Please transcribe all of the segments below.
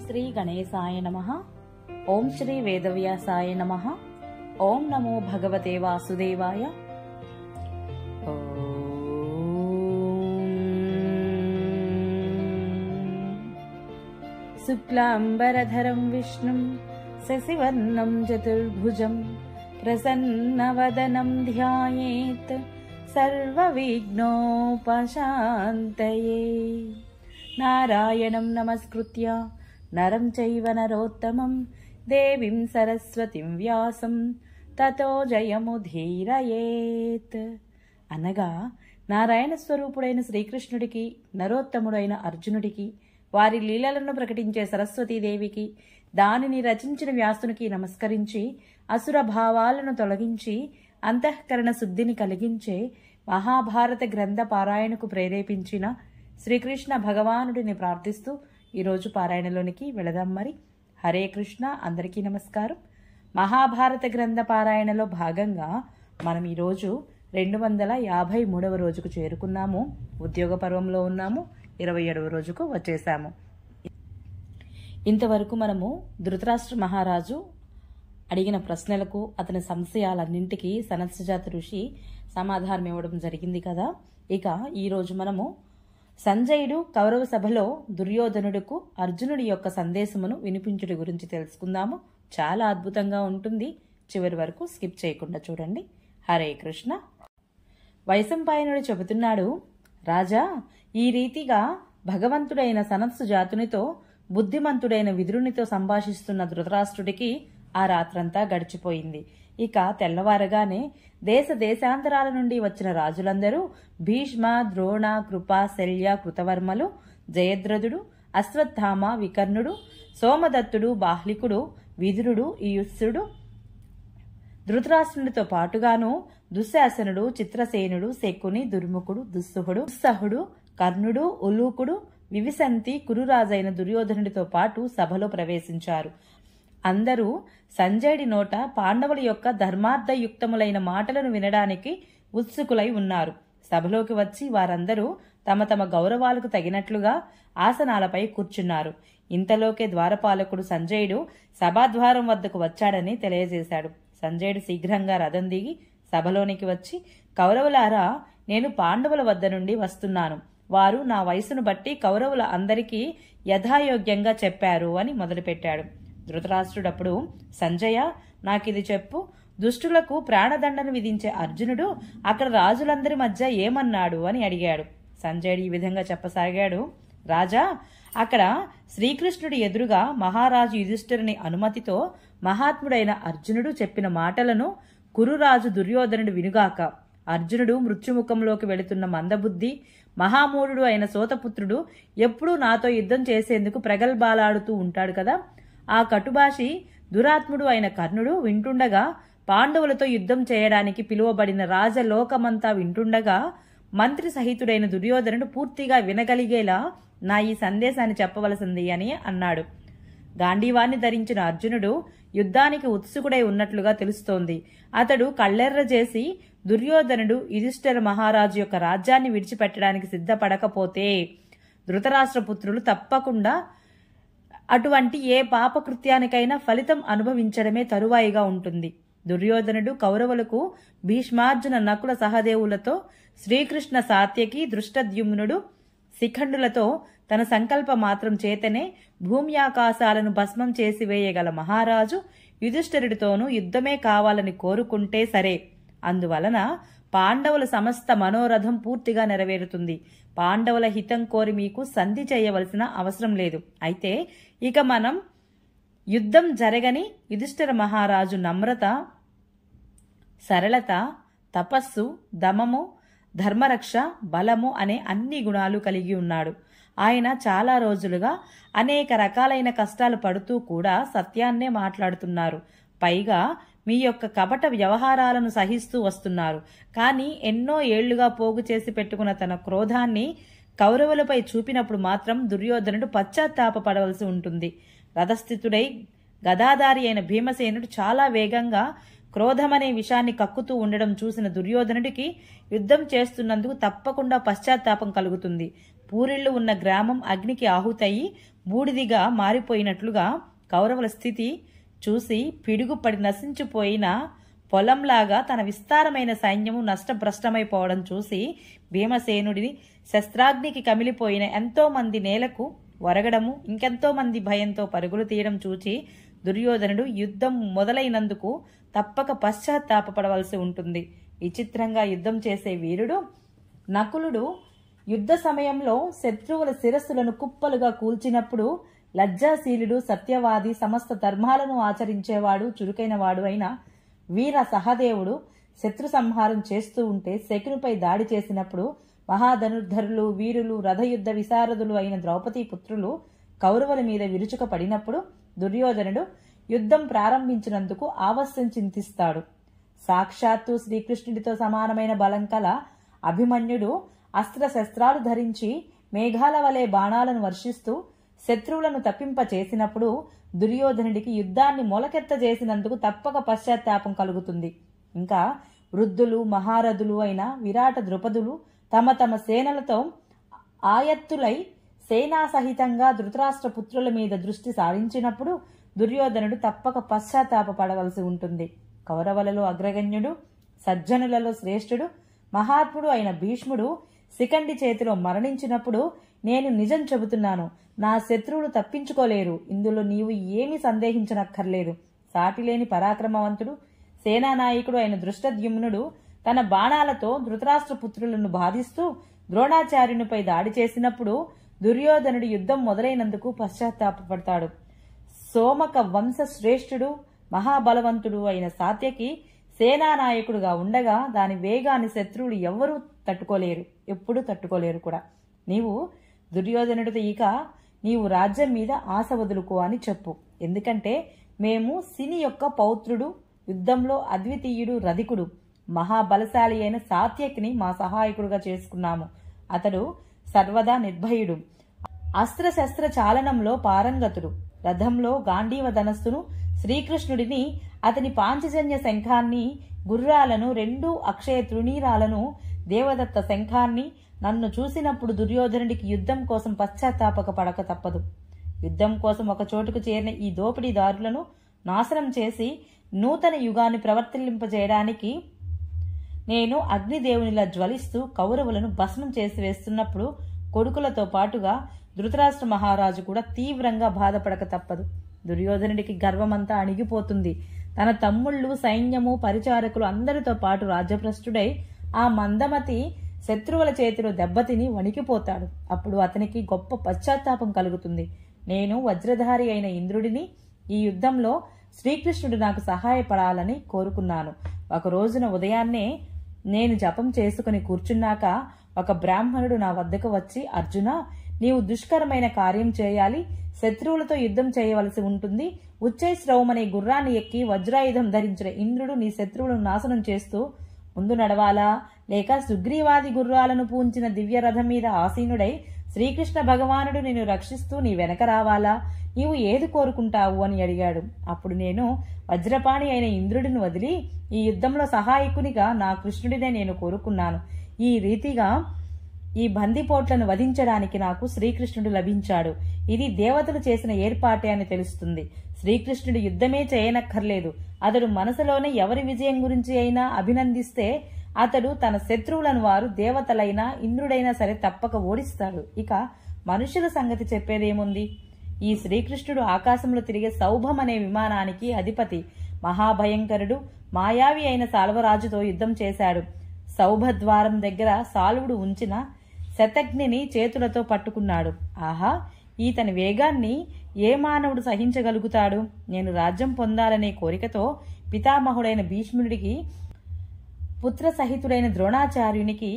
శ్రీ గణేశాయ నమః. ఓం శ్రీ వేదవ్యాసాయ నమః. ఓం నమో భగవతే వాసుదేవాయ. శుక్లాంబరధరం విష్ణుం శశివర్ణం చతుర్భుజం ప్రసన్నవదనం ధ్యాయేత్ సర్వవిఘ్నోపశాంతయే. నారాయణం నమస్కృత్య నరం చైవ నరోత్తమం దేవీం సరస్వతిం వ్యాసం తతో జయముధీరయేత్. అనగా నారాయణ స్వరూపుడైన శ్రీకృష్ణుడికి, నరోత్తముడైన అర్జునుడికి, వారి లీలలను ప్రకటించే సరస్వతీదేవికి, దానిని రచించిన వ్యాసునికి నమస్కరించి అసుర భావాలను తొలగించి అంతఃకరణ శుద్ధిని కలిగించే మహాభారత గ్రంథ పారాయణకు ప్రేరేపించిన శ్రీకృష్ణ భగవానుడిని ప్రార్థిస్తూ ఈరోజు పారాయణలోనికి వెళదాం. మరి హరే కృష్ణ. అందరికీ నమస్కారం. మహాభారత గ్రంథ పారాయణలో భాగంగా మనం ఈరోజు 253వ రోజుకు చేరుకున్నాము. ఉద్యోగ పర్వంలో ఉన్నాము. 27వ రోజుకు వచ్చేసాము. ఇంతవరకు మనము ధృతరాష్ట్ర మహారాజు అడిగిన ప్రశ్నలకు, అతని సంశయాలన్నింటికీ సనత్సుజాత ఋషి సమాధానం ఇవ్వడం జరిగింది కదా. ఇక ఈరోజు మనము సంజయుడు కౌరవ సభలో దుర్యోధనుడుకు అర్జునుడి యొక్క సందేశమును వినిపించుడి గురించి తెలుసుకుందాము. చాలా అద్భుతంగా ఉంటుంది. చివరి వరకు స్కిప్ చేయకుండా చూడండి. హరే కృష్ణ. వైశంపాయనుడు చెబుతున్నాడు, రాజా, ఈ రీతిగా భగవంతుడైన సనత్సుజాతునితో, బుద్ధిమంతుడైన విదురునితో సంభాషిస్తున్న ధృతరాష్ట్రుడికి ఆ రాత్రంతా గడిచిపోయింది. ఇక తెల్లవారగానే దేశ దేశాంతరాల నుండి వచ్చిన రాజులందరూ భీష్మ, ద్రోణ, కృప, శల్య, కృతవర్మలు, జయద్రథుడు, అశ్వత్థామ, వికర్ణుడు, సోమదత్తుడు, బాహ్లికుడు, విదురుడు, ఈయుత్సుడు, ధృతరాష్ట్రునితో పాటుగాను దుశ్శాసనుడు, చిత్రసేనుడు, శకుని, దుర్ముఖుడు, దుస్సహుడు, కర్ణుడు, ఉలూకుడు, వివిసంతి, కురురాజైన దుర్యోధనుడితో పాటు సభలో ప్రవేశించారు. అందరూ సంజయుడి నోట పాండవుల యొక్క ధర్మార్థయుక్తములైన మాటలను వినడానికి ఉత్సుకులై ఉన్నారు. సభలోకి వచ్చి వారందరూ తమ తమ గౌరవాలకు తగినట్లుగా ఆసనాలపై కూర్చున్నారు. ఇంతలోకే ద్వారపాలకుడు సంజయుడు సభాద్వారం వద్దకు వచ్చాడని తెలియజేశాడు. సంజయుడు శీఘ్రంగా రథం దిగి సభలోనికి వచ్చి, కౌరవులారా, నేను పాండవుల వద్ద నుండి వస్తున్నాను. వారు నా వయసును బట్టి కౌరవుల అందరికీ యథాయోగ్యంగా చెప్పారు అని మొదలుపెట్టాడు. ధృతరాష్ట్రుడప్పుడు, సంజయ, నాకిది చెప్పు. దుష్టులకు ప్రాణదండను విధించే అర్జునుడు అక్కడ రాజులందరి మధ్య ఏమన్నాడు అని అడిగాడు. సంజయుడు ఈ విధంగా చెప్పసాగాడు, రాజా, అక్కడ శ్రీకృష్ణుడి ఎదురుగా మహారాజు యుధిష్ఠిరుని అనుమతితో మహాత్ముడైన అర్జునుడు చెప్పిన మాటలను కురురాజు దుర్యోధనుడు వినుగాక. అర్జునుడు మృత్యుముఖంలోకి వెళుతున్న మందబుద్ధి మహామూఢుడు అయిన సోతపుత్రుడు ఎప్పుడూ నాతో యుద్ధం చేసేందుకు ప్రగల్భాలాడుతూ ఉంటాడు కదా. ఆ కటుభాషి దురాత్ముడు అయిన కర్ణుడు వింటుండగా, పాండవులతో యుద్ధం చేయడానికి పిలువబడిన రాజలోకమంతా వింటుండగా, మంత్రి సహితుడైన దుర్యోధనుడు పూర్తిగా వినగలిగేలా నా ఈ సందేశాన్ని చెప్పవలసింది అని అన్నాడు. గాంధీవాన్ని ధరించిన అర్జునుడు యుద్ధానికి ఉత్సుకుడై ఉన్నట్లుగా తెలుస్తోంది. అతడు కళ్ళెర్ర చేసి, దుర్యోధనుడు యుధిష్ఠిర మహారాజు యొక్క రాజ్యాన్ని విడిచిపెట్టడానికి సిద్ధపడకపోతే ధృతరాష్ట్రపుత్రులు తప్పకుండా అటువంటి ఏ పాపకృత్యానికైనా ఫలితం అనుభవించడమే తరువాయిగా ఉంటుంది. దుర్యోధనుడు కౌరవులకు భీష్మార్జున, నకుల, సహదేవులతో, శ్రీకృష్ణ సాత్యకి, దృష్టద్యుమ్నుడు, శిఖండులతో తన సంకల్ప మాత్రం చేతనే భూమి ఆకాశాలను భస్మం చేసి వేయగల మహారాజు యుధిష్ఠిరుడితోనూ యుద్ధమే కావాలని కోరుకుంటే సరే. అందువలన పాండవుల సమస్త మనోరథం పూర్తిగా నెరవేరుతుంది. పాండవుల హితం కోరి మీకు సంధి చేయవలసిన అవసరం లేదు. అయితే ఇక మనం యుద్ధం జరగని యుధిష్ఠిర మహారాజు నమ్రత, సరళత, తపస్సు, దమము, ధర్మరక్ష, బలము అనే అన్ని గుణాలు కలిగి ఉన్నాడు. ఆయన చాలా రోజులుగా అనేక రకాలైన కష్టాలు పడుతూ కూడా సత్యాన్నే మాట్లాడుతున్నారు. పైగా మీ యొక్క కపట వ్యవహారాలను సహిస్తూ వస్తున్నారు. కానీ ఎన్నో ఏళ్లుగా పోగు చేసి పెట్టుకున్న తన క్రోధాన్ని కౌరవులపై చూపినప్పుడు మాత్రం దుర్యోధనుడు పశ్చాత్తాపపడవలసి ఉంటుంది. రథస్థితుడై గదాధారి అయిన భీమసేనుడు చాలా వేగంగా క్రోధమనే విషాన్ని కక్కుతూ ఉండడం చూసిన దుర్యోధనుడికి యుద్ధం చేస్తున్నందుకు తప్పకుండా పశ్చాత్తాపం కలుగుతుంది. పూరిళ్లు ఉన్న గ్రామం అగ్నికి ఆహుతయి బూడిదిగా మారిపోయినట్లుగా కౌరవుల స్థితి చూసి పిడుగుపడి నశించిపోయిన పొలంలాగా తన విస్తారమైన సైన్యము నష్టభ్రష్టమైపోవడం చూసి భీమసేనుడిని శస్త్రాగ్నికి కమిలిపోయిన ఎంతో మంది నేలకు వరగడము, ఇంకెంతో మంది భయంతో పరుగులు తీయడం చూచి దుర్యోధనుడు యుద్ధం మొదలైనందుకు తప్పక పశ్చాత్తాపపడవలసి ఉంటుంది. విచిత్రంగా యుద్ధం చేసే వీరుడు నకులుడు యుద్ధ సమయంలో శత్రువుల శిరస్సులను కుప్పలుగా కూల్చినప్పుడు లజ్జాశీలుడు, సత్యవాది, సమస్త ధర్మాలను ఆచరించేవాడు, చురుకైనవాడు అయిన వీర సహదేవుడు శత్రు సంహారం చేస్తూ ఉంటే శకునిపై దాడి చేసినప్పుడు మహాధనుర్ధరులు, వీరులు, రథయుద్ధ విశారదులు అయిన ద్రౌపదీ పుత్రులు కౌరవుల మీద విరుచుక పడినప్పుడు దుర్యోధనుడు యుద్ధం ప్రారంభించినందుకు ఆవశ్యం చింతిస్తాడు. సాక్షాత్తు శ్రీకృష్ణుడితో సమానమైన బలం కల అభిమన్యుడు అస్త్రశస్త్రాలు ధరించి మేఘాల వలె బాణాలను వర్షిస్తూ శత్రువులను తప్పింపచేసినప్పుడు దుర్యోధనుడికి యుద్ధాన్ని మొలకెత్తజేసినందుకు తప్పక పశ్చాత్తాపం కలుగుతుంది. ఇంకా వృద్ధులు, మహారథులు అయిన విరాట ద్రుపదులు తమ తమ సేనలతో ఆయత్తులై సేనా సహితంగా ధృతరాష్ట్ర పుత్రుల మీద దృష్టి సారించినప్పుడు దుర్యోధనుడు తప్పక పశ్చాత్తాపపడవలసి ఉంటుంది. కౌరవులలో అగ్రగణ్యుడు, సజ్జనులలో శ్రేష్ఠుడు, మహాత్ముడు అయిన భీష్ముడు శిఖండి చేతిలో మరణించినప్పుడు నేను నిజం చెబుతున్నాను, నా శత్రువులు తప్పించుకోలేరు. ఇందులో నీవు ఏమీ సందేహించనక్కర్లేదు. సాటిలేని పరాక్రమవంతుడు, సేనానాయకుడు అయిన దృష్టద్యుమ్నుడు తన బాణాలతో ధృతరాష్ట్ర పుత్రులను బాధిస్తూ ద్రోణాచార్యునిపై దాడి చేసినప్పుడు దుర్యోధనుడు యుద్ధం మొదలైనందుకు పశ్చాత్తాపడతాడు. సోమక వంశ శ్రేష్ఠుడు, మహాబలవంతుడు అయిన సాత్యకి సేనానాయకుడుగా ఉండగా దాని వేగాన్ని శత్రువులు ఎవ్వరూ తట్టుకోలేరు, ఎప్పుడూ తట్టుకోలేరు కూడా. నీవు దుర్యోధనుడితో ఇక నీవు రాజ్యం మీద ఆశ వదులుకో అని చెప్పు. ఎందుకంటే మేము శిని యొక్క పౌత్రుడు, యుద్ధంలో అద్వితీయుడు, రధికుడు, మహాబలశాలి అయిన సాత్యకిని మా సహాయకుడుగా చేసుకున్నాము. అతడు సర్వదా నిర్భయుడు, అస్త్రశస్త్ర చాలనంలో పారంగతుడు. రథంలో గాంధీవ ధనస్సును, శ్రీకృష్ణుడిని, అతని పాంచజన్య శంఖాన్ని, గుర్రాలను, 2 అక్షయ తృణీరాలను, దేవదత్త శంఖాన్ని నన్ను చూసినప్పుడు దుర్యోధనుడికి యుద్ధం కోసం పశ్చాత్తాపక పడక తప్పదు. యుద్ధం కోసం ఒక చోటుకు చేరిన ఈ దోపిడీదారులను నాశనం చేసి నూతన యుగాన్ని ప్రవర్తింపజేయడానికి నేను అగ్నిదేవునిలా జ్వలిస్తూ కౌరవులను భస్మం చేసి వేస్తున్నప్పుడు కొడుకులతో పాటుగా ధృతరాష్ట్ర మహారాజు కూడా తీవ్రంగా బాధపడక తప్పదు. దుర్యోధనుడికి గర్వమంతా అణిగిపోతుంది. తన తమ్ముళ్ళు, సైన్యము, పరిచారకులు అందరితో పాటు రాజ్యభ్రష్టుడై ఆ మందమతి శత్రువుల చేతిలో దెబ్బతిని వణికిపోతాడు. అప్పుడు అతనికి గొప్ప పశ్చాత్తాపం కలుగుతుంది. నేను వజ్రధారి అయిన ఇంద్రుడిని, ఈ యుద్ధంలో శ్రీకృష్ణుడు నాకు సహాయపడాలని కోరుకున్నాను. ఒక రోజున ఉదయాన్నే నేను జపం చేసుకుని కూర్చున్నాక ఒక బ్రాహ్మణుడు నా వద్దకు వచ్చి, అర్జున, నీవు దుష్కరమైన కార్యం చేయాలి, శత్రువులతో యుద్ధం చేయవలసి ఉంటుంది. ఉచ్చైశ్రవమనే గుర్రాన్ని ఎక్కి వజ్రాయుధం ధరించిన ఇంద్రుడు నీ శత్రువులను నాశనం చేస్తూ ముందు నడవాలా, లేక సుగ్రీవాది గుర్రాలను పూంచిన దివ్య రథం మీద ఆసీనుడై శ్రీకృష్ణ భగవానుడు నిన్ను రక్షిస్తూ నీ వెనక రావాలా? నీవు ఏది కోరుకుంటావు అని అడిగాడు. అప్పుడు నేను వజ్రపాణి అయిన ఇంద్రుడిని వదిలి ఈ యుద్ధంలో సహాయకునిగా నా కృష్ణుడినే నేను కోరుకున్నాను. ఈ రీతిగా ఈ బందిపోట్లను వధించడానికి నాకు శ్రీకృష్ణుడు లభించాడు. ఇది దేవతలు చేసిన ఏర్పాటే అని తెలుస్తుంది. శ్రీకృష్ణుడు యుద్ధమే చేయనక్కర్లేదు. అతడు మనసులోనే ఎవరి విజయం గురించి అయినా అభినందిస్తే అతడు తన శత్రువులను వారు దేవతలైనా ఇంద్రుడైనా సరే తప్పక ఓడిస్తాడు. ఇక మనుషుల సంగతి చెప్పేదేముంది? ఈ శ్రీకృష్ణుడు ఆకాశంలో తిరిగే సౌభం అనే విమానానికి అధిపతి. మహాభయంకరుడు, మాయావి అయిన సాల్వరాజుతో యుద్ధం చేశాడు. సౌభద్వారం దగ్గర సాల్వుడు ఉంచిన శతఘ్నిని చేతులతో పట్టుకున్నాడు. ఆహా, ఈతని వేగాన్ని ఏ మానవుడు సహించగలుగుతాడు? నేను రాజ్యం పొందాలనే కోరికతో పితామహుడైన భీష్ముడికి, పుత్ర సహితుడైన ద్రోణాచార్యునికి,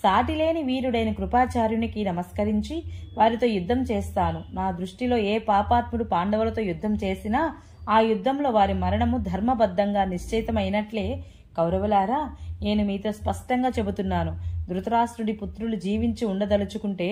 సాటిలేని వీరుడైన కృపాచార్యునికి నమస్కరించి వారితో యుద్ధం చేస్తాను. నా దృష్టిలో ఏ పాపాత్ముడు పాండవులతో యుద్ధం చేసినా ఆ యుద్ధంలో వారి మరణము ధర్మబద్ధంగా నిశ్చయితమైనట్లే. కౌరవులారా, నేను మీతో స్పష్టంగా చెబుతున్నాను. ధృతరాష్ట్రుడి పుత్రులు జీవించి ఉండదలుచుకుంటే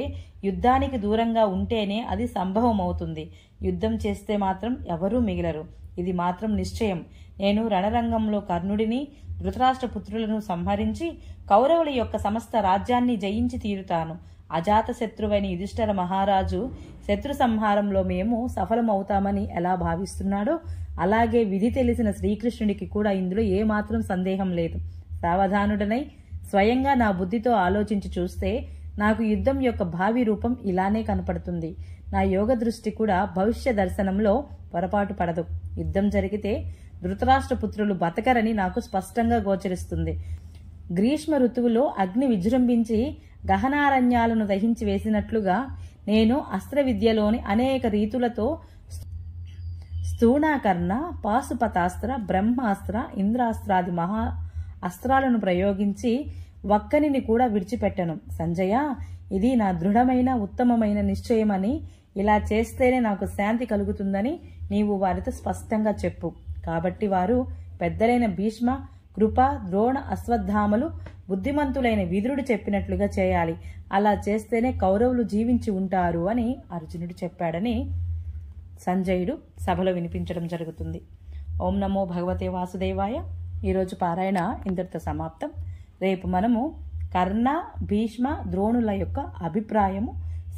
యుద్ధానికి దూరంగా ఉంటేనే అది సంభవం అవుతుంది. యుద్ధం చేస్తే మాత్రం ఎవరూ మిగిలరు. ఇది మాత్రం నిశ్చయం. నేను రణరంగంలో కర్ణుడిని, ధృతరాష్ట్ర పుత్రులను సంహరించి కౌరవుల యొక్క సమస్త రాజ్యాన్ని జయించి తీరుతాను. అజాతశత్రువైన యుధిష్ఠిర మహారాజు శత్రు సంహారంలో మేము సఫలమవుతామని ఎలా భావిస్తున్నాడో అలాగే విధి తెలిసిన శ్రీకృష్ణుడికి కూడా ఇందులో ఏమాత్రం సందేహం లేదు. సావధానుడనై స్వయంగా నా బుద్ధితో ఆలోచించి చూస్తే నాకు యుద్ధం యొక్క భావి రూపం ఇలానే కనపడుతుంది. నా యోగ దృష్టి కూడా భవిష్య దర్శనంలో పొరపాటు పడదు. యుద్ధం జరిగితే ధృతరాష్ట్ర పుత్రులు బతకరని నాకు స్పష్టంగా గోచరిస్తుంది. గ్రీష్మ ఋతువులో అగ్ని విజృంభించి గహనారణ్యాలను దహించి వేసినట్లుగా నేను అస్త్ర విద్యలోని అనేక రీతులతో స్థూణాకర్ణ, పాశుపతాస్త్ర, బ్రహ్మాస్త్ర, ఇంద్రాస్త్రాది మహా అస్త్రాలను ప్రయోగించి ఒక్కనిని కూడా విడిచిపెట్టను. సంజయ, ఇది నా దృఢమైన ఉత్తమమైన నిశ్చయమని, ఇలా చేస్తేనే నాకు శాంతి కలుగుతుందని నీవు వారితో స్పష్టంగా చెప్పు. కాబట్టి వారు పెద్దలైన భీష్మ, కృప, ద్రోణ, అశ్వత్థామలు, బుద్ధిమంతులైన విదురుడు చెప్పినట్లుగా చేయాలి. అలా చేస్తేనే కౌరవులు జీవించి ఉంటారు అని అర్జునుడు చెప్పాడని సంజయుడు సభలో వినిపించడం జరుగుతుంది. ఓం నమో భగవతే వాసుదేవాయ. ఈరోజు పారాయణ ఇంతటితో సమాప్తం. రేపు మనము కర్ణ, భీష్మ, ద్రోణుల యొక్క అభిప్రాయము,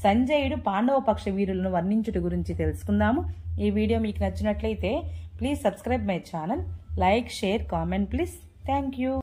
సంజయుడు పాండవ పక్ష వీరులను వర్ణించుట గురించి తెలుసుకుందాము. ఈ వీడియో మీకు నచ్చినట్లయితే please subscribe my channel, like, share, comment please. Thank you.